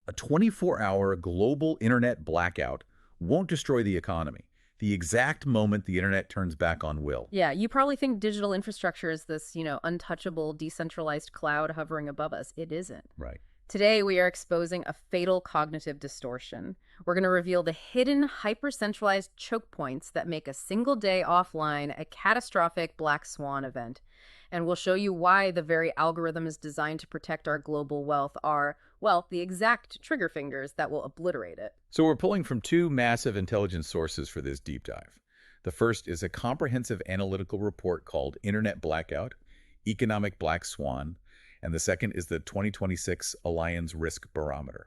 A 24-hour global internet blackout won't destroy the economy. The exact moment the internet turns back on will. Yeah, you probably think digital infrastructure is this, untouchable, decentralized cloud hovering above us. It isn't. Right. Today, we are exposing a fatal cognitive distortion. We're going to reveal the hidden, hyper-centralized choke points that make a single day offline a catastrophic black swan event. And we'll show you why the very algorithms designed to protect our global wealth are, well, the exact trigger fingers that will obliterate it. So we're pulling from two massive intelligence sources for this deep dive. The first is a comprehensive analytical report called Internet Blackout, Economic Black Swan, and the second is the 2026 Alliance Risk Barometer.